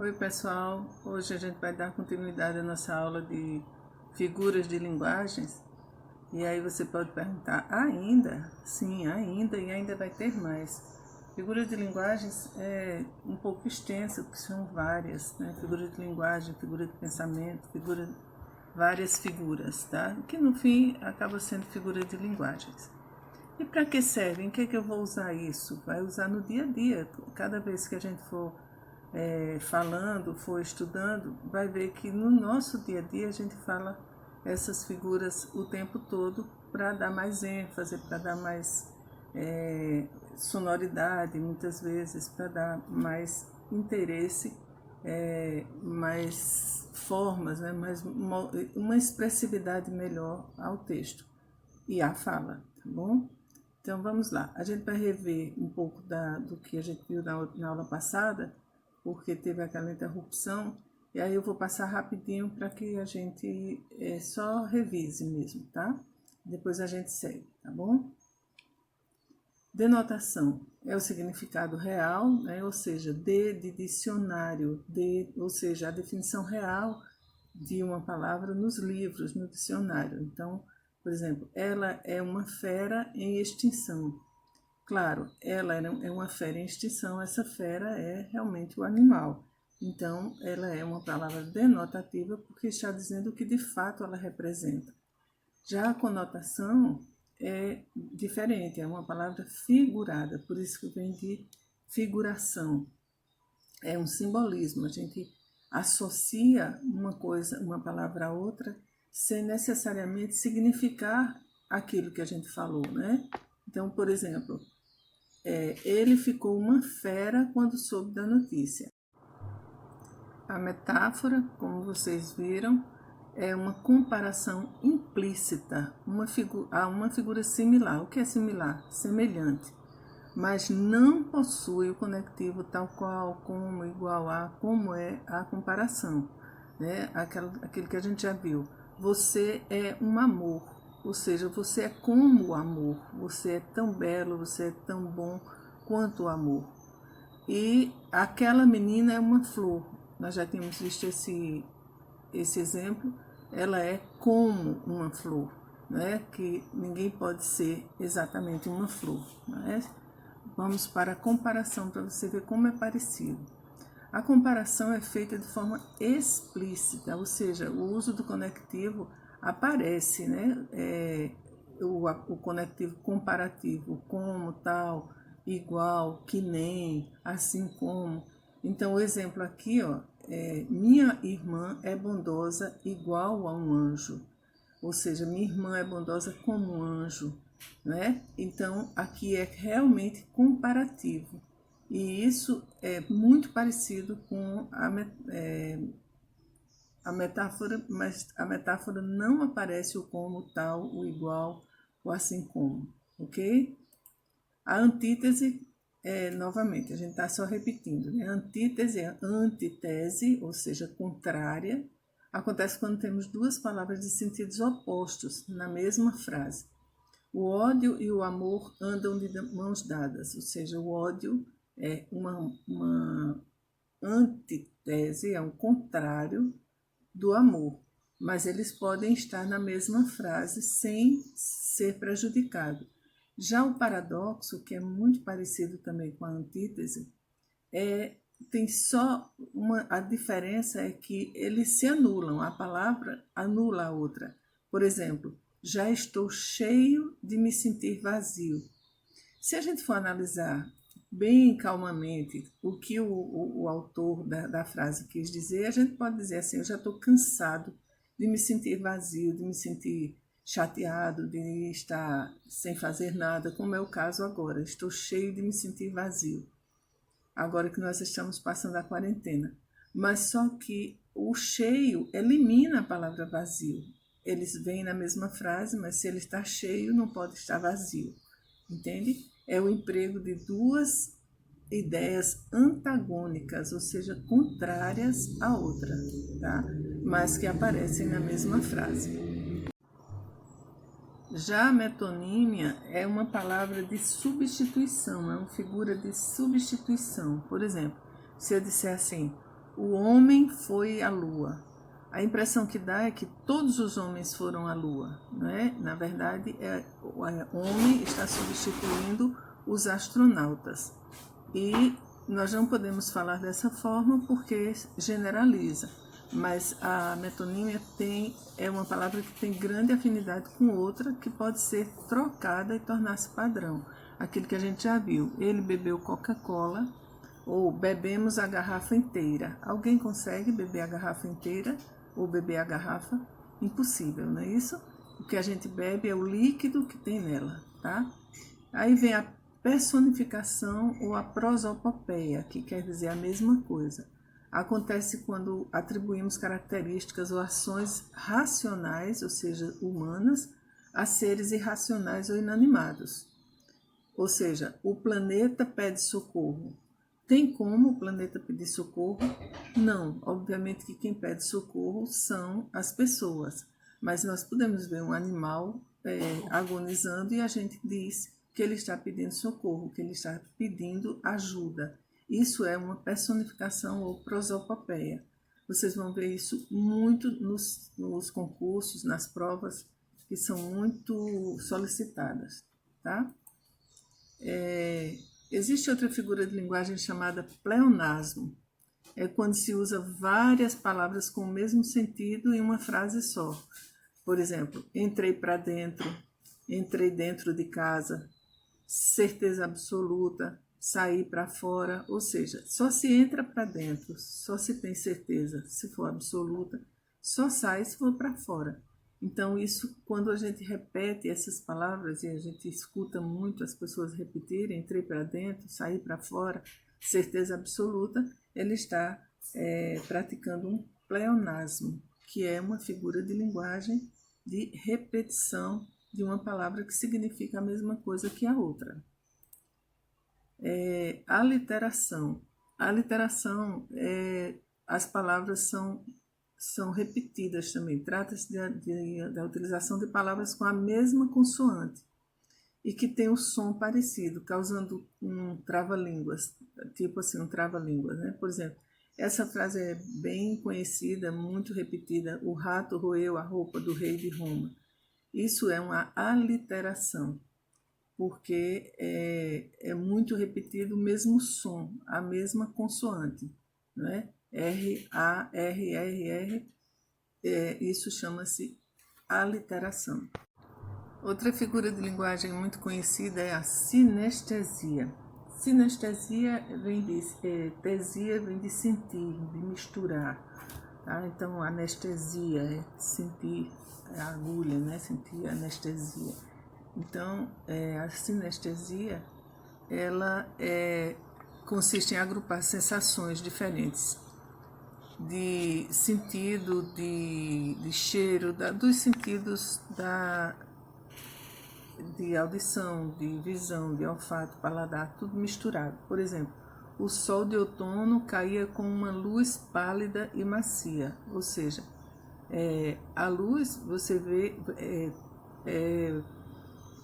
Oi pessoal, hoje a gente vai dar continuidade à nossa aula de figuras de linguagens. E aí você pode perguntar, ainda? Sim, ainda, e ainda vai ter mais. Figuras de linguagens é um pouco extenso, porque são várias, né? Figura de linguagem, figura de pensamento, várias figuras, tá? Que no fim acaba sendo figura de linguagens. E para que serve? Em que eu vou usar isso? Vai usar no dia a dia. Cada vez que a gente for falando, for estudando, vai ver que no nosso dia a dia a gente fala essas figuras o tempo todo para dar mais ênfase, para dar mais sonoridade, muitas vezes, para dar mais interesse, mais formas, né? Mais uma expressividade melhor ao texto e à fala, tá bom? Então vamos lá, a gente vai rever um pouco do que a gente viu na aula passada, porque teve aquela interrupção, e aí eu vou passar rapidinho para que a gente só revise mesmo, tá? Depois a gente segue, tá bom? Denotação é o significado real, né? Ou seja, de dicionário, ou seja, a definição real de uma palavra nos livros, no dicionário. Então, por exemplo, ela é uma fera em extinção. Claro, ela é uma fera em extinção, essa fera é realmente o animal. Então, ela é uma palavra denotativa porque está dizendo o que de fato ela representa. Já a conotação é diferente, é uma palavra figurada, por isso que vem de figuração. É um simbolismo, a gente associa uma coisa, uma palavra a outra, sem necessariamente significar aquilo que a gente falou, né? Então, por exemplo, ele ficou uma fera quando soube da notícia. A metáfora, como vocês viram, é uma comparação implícita a uma figura similar. O que é similar? Semelhante. Mas não possui o conectivo tal qual, como, igual a, como é a comparação. Né? Aquilo que a gente já viu. Você é um amor, ou seja, você é como o amor. Você é tão belo, você é tão bom quanto o amor. E aquela menina é uma flor. Nós já tínhamos visto esse exemplo. Ela é como uma flor, né? Que ninguém pode ser exatamente uma flor. Né? Vamos para a comparação para você ver como é parecido. A comparação é feita de forma explícita, ou seja, o uso do conectivo aparece, né? O conectivo comparativo, como, tal, igual, que nem, assim como. Então, o exemplo aqui, ó, minha irmã é bondosa igual a um anjo. Ou seja, minha irmã é bondosa como um anjo, né? Então, aqui é realmente comparativo. E isso é muito parecido com a metáfora, mas a metáfora não aparece o como, tal, o igual, o assim como, ok? A antítese novamente, a gente está só repetindo, né? A antítese é antitese, ou seja, contrária. Acontece quando temos duas palavras de sentidos opostos na mesma frase. O ódio e o amor andam de mãos dadas, ou seja, o ódio é uma antítese, é um contrário do amor, mas eles podem estar na mesma frase sem ser prejudicado. Já o paradoxo, que é muito parecido também com a antítese, tem só a diferença é que eles se anulam, a palavra anula a outra. Por exemplo, já estou cheio de me sentir vazio. Se a gente for analisar bem calmamente o que o autor da frase quis dizer, a gente pode dizer assim, eu já estou cansado de me sentir vazio, de me sentir chateado, de estar sem fazer nada, como é o caso agora. Estou cheio de me sentir vazio, agora que nós estamos passando a quarentena. Mas só que o cheio elimina a palavra vazio. Eles vêm na mesma frase, mas se ele está cheio, não pode estar vazio. Entende? É o emprego de duas ideias antagônicas, ou seja, contrárias à outra, tá? Mas que aparecem na mesma frase. Já a metonímia é uma palavra de substituição, é uma figura de substituição. Por exemplo, se eu disser assim, o homem foi à lua. A impressão que dá é que todos os homens foram à lua, não é? Na verdade, o homem está substituindo os astronautas. E nós não podemos falar dessa forma porque generaliza, mas a metonímia é uma palavra que tem grande afinidade com outra que pode ser trocada e tornar-se padrão. Aquilo que a gente já viu, ele bebeu Coca-Cola ou bebemos a garrafa inteira. Alguém consegue beber a garrafa inteira ou beber a garrafa? Impossível, não é isso? O que a gente bebe é o líquido que tem nela, tá? Aí vem a personificação ou a prosopopeia, que quer dizer a mesma coisa. Acontece quando atribuímos características ou ações racionais, ou seja, humanas, a seres irracionais ou inanimados. Ou seja, o planeta pede socorro. Tem como o planeta pedir socorro? Não. Obviamente que quem pede socorro são as pessoas. Mas nós podemos ver um animal agonizando e a gente diz que ele está pedindo socorro, que ele está pedindo ajuda. Isso é uma personificação ou prosopopeia. Vocês vão ver isso muito nos concursos, nas provas, que são muito solicitadas, tá? Existe outra figura de linguagem chamada pleonasmo. É quando se usa várias palavras com o mesmo sentido em uma frase só. Por exemplo, entrei para dentro, entrei dentro de casa, certeza absoluta, sair para fora, ou seja, só se entra para dentro, só se tem certeza se for absoluta, só sai se for para fora. Então, isso, quando a gente repete essas palavras e a gente escuta muito as pessoas repetirem, entrei para dentro, sair para fora, certeza absoluta, ele está praticando um pleonasmo, que é uma figura de linguagem de repetição de uma palavra que significa a mesma coisa que a outra. Aliteração. A aliteração, as palavras são repetidas também. Trata-se da utilização de palavras com a mesma consoante e que tem um som parecido, causando um trava-línguas, tipo assim, um trava-línguas, né? Por exemplo, essa frase é bem conhecida, muito repetida: o rato roeu a roupa do rei de Roma. Isso é uma aliteração, porque é muito repetido o mesmo som, a mesma consoante, né? R, A, R, R, R, isso chama-se aliteração. Outra figura de linguagem muito conhecida é a sinestesia. Sinestesia vem de tesia, vem de sentir, de misturar. Tá? Então, anestesia é sentir a agulha, né? Sentir a anestesia. Então, a sinestesia, ela consiste em agrupar sensações diferentes de sentido, de cheiro, dos sentidos de audição, de visão, de olfato, paladar, tudo misturado. Por exemplo, o sol de outono caía com uma luz pálida e macia, ou seja, a luz você vê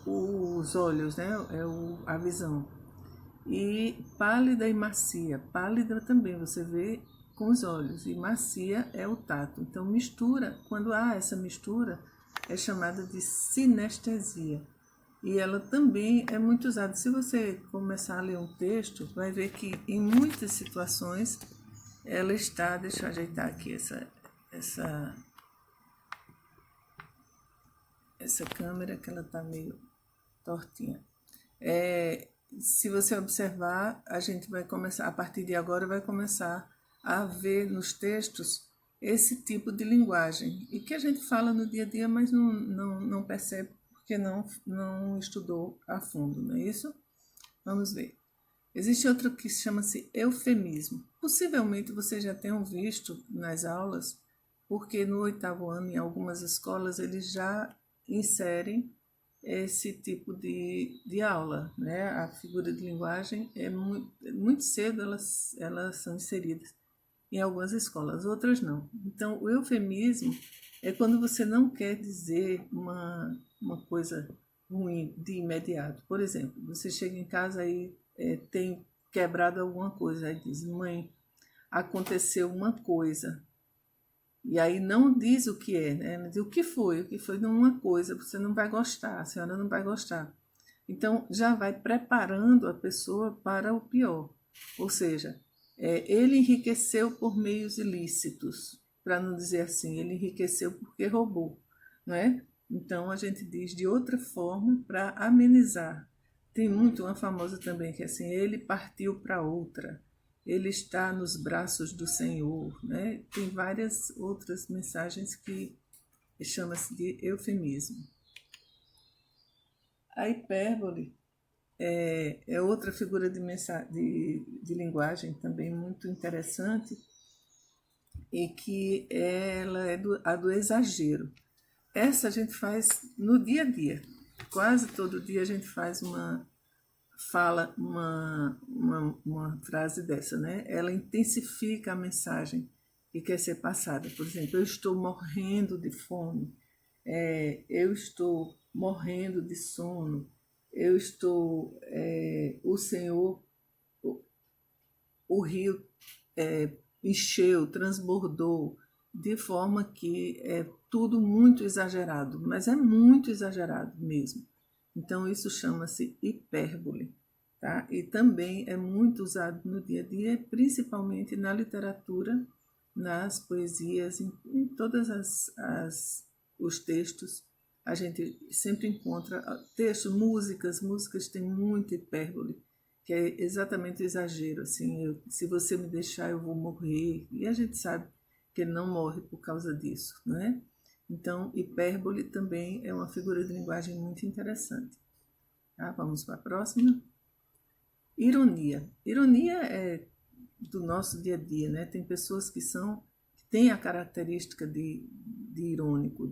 os olhos, né? A visão. E pálida e macia. Pálida também você vê com os olhos e macia é o tato. Então mistura, quando há essa mistura, é chamada de sinestesia. E ela também é muito usada. Se você começar a ler um texto, vai ver que em muitas situações ela está... Deixa eu ajeitar aqui essa câmera, que ela está meio tortinha. Se você observar, a gente vai começar, a partir de agora, vai começar a ver nos textos esse tipo de linguagem. E que a gente fala no dia a dia, mas não percebe, porque não estudou a fundo, não é isso? Vamos ver. Existe outro que chama-se eufemismo. Possivelmente vocês já tenham visto nas aulas, porque no 8º ano, em algumas escolas, eles já inserem esse tipo de aula, né? A figura de linguagem muito cedo elas são inseridas em algumas escolas, outras não. Então, o eufemismo é quando você não quer dizer uma coisa ruim de imediato. Por exemplo, você chega em casa e tem quebrado alguma coisa, aí diz: mãe, aconteceu uma coisa. E aí não diz o que é, né? Diz o que foi. O que foi de uma coisa, você não vai gostar, a senhora não vai gostar. Então, já vai preparando a pessoa para o pior. Ou seja, ele enriqueceu por meios ilícitos, para não dizer assim, ele enriqueceu porque roubou, não é? Então, a gente diz de outra forma para amenizar. Tem muito uma famosa também que é assim, ele partiu para outra, ele está nos braços do Senhor, né? Tem várias outras mensagens que chama-se de eufemismo. A hipérbole é outra figura de linguagem também muito interessante e que ela é a do exagero. Essa a gente faz no dia a dia. Quase todo dia a gente faz fala uma frase dessa, né? Ela intensifica a mensagem que quer ser passada. Por exemplo, eu estou morrendo de fome, eu estou morrendo de sono, eu estou, o Senhor, o rio encheu, transbordou, de forma que é tudo muito exagerado, mas é muito exagerado mesmo. Então, isso chama-se hipérbole. Tá? E também é muito usado no dia a dia, principalmente na literatura, nas poesias, em todas os textos. A gente sempre encontra textos, músicas têm muita hipérbole, que é exatamente o exagero, assim, se você me deixar eu vou morrer, e a gente sabe que ele não morre por causa disso, não é? Então, hipérbole também é uma figura de linguagem muito interessante. Tá? Vamos para a próxima. Ironia. Ironia é do nosso dia a dia, né? Tem pessoas que têm a característica de irônico,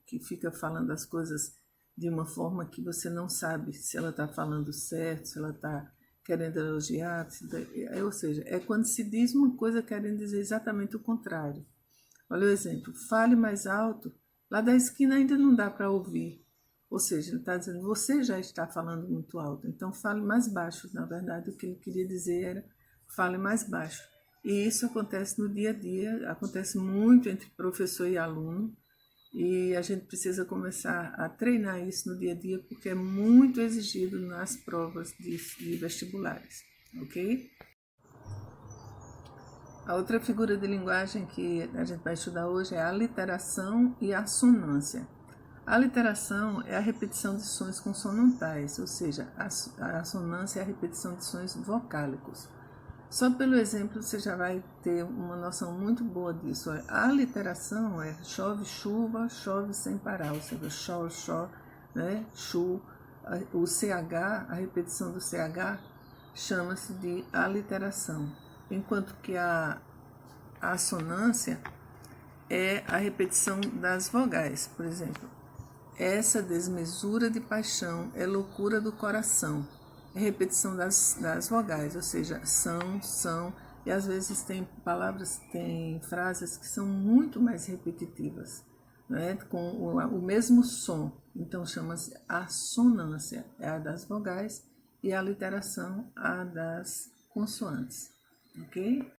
que fica falando as coisas de uma forma que você não sabe se ela está falando certo, se ela está querendo elogiar, ou seja, é quando se diz uma coisa querendo dizer exatamente o contrário. Olha o exemplo, fale mais alto, lá da esquina ainda não dá para ouvir. Ou seja, ele está dizendo, você já está falando muito alto, então fale mais baixo. Na verdade, o que ele queria dizer era, fale mais baixo. E isso acontece no dia a dia, acontece muito entre professor e aluno, e a gente precisa começar a treinar isso no dia a dia, porque é muito exigido nas provas de vestibulares, ok? A outra figura de linguagem que a gente vai estudar hoje é a literação e a assonância. A literação é a repetição de sons consonantais, ou seja, a assonância é a repetição de sons vocálicos. Só pelo exemplo você já vai ter uma noção muito boa disso. A literação é chove chuva, chove sem parar, ou seja, chove, né? Chu. O CH, a repetição do CH, chama-se de aliteração, enquanto que a assonância é a repetição das vogais. Por exemplo, essa desmesura de paixão é loucura do coração. É repetição das vogais, ou seja, são, e às vezes tem palavras, tem frases que são muito mais repetitivas, né? Com o mesmo som. Então chama-se assonância, é a das vogais, e a literação, a das consoantes. Ok?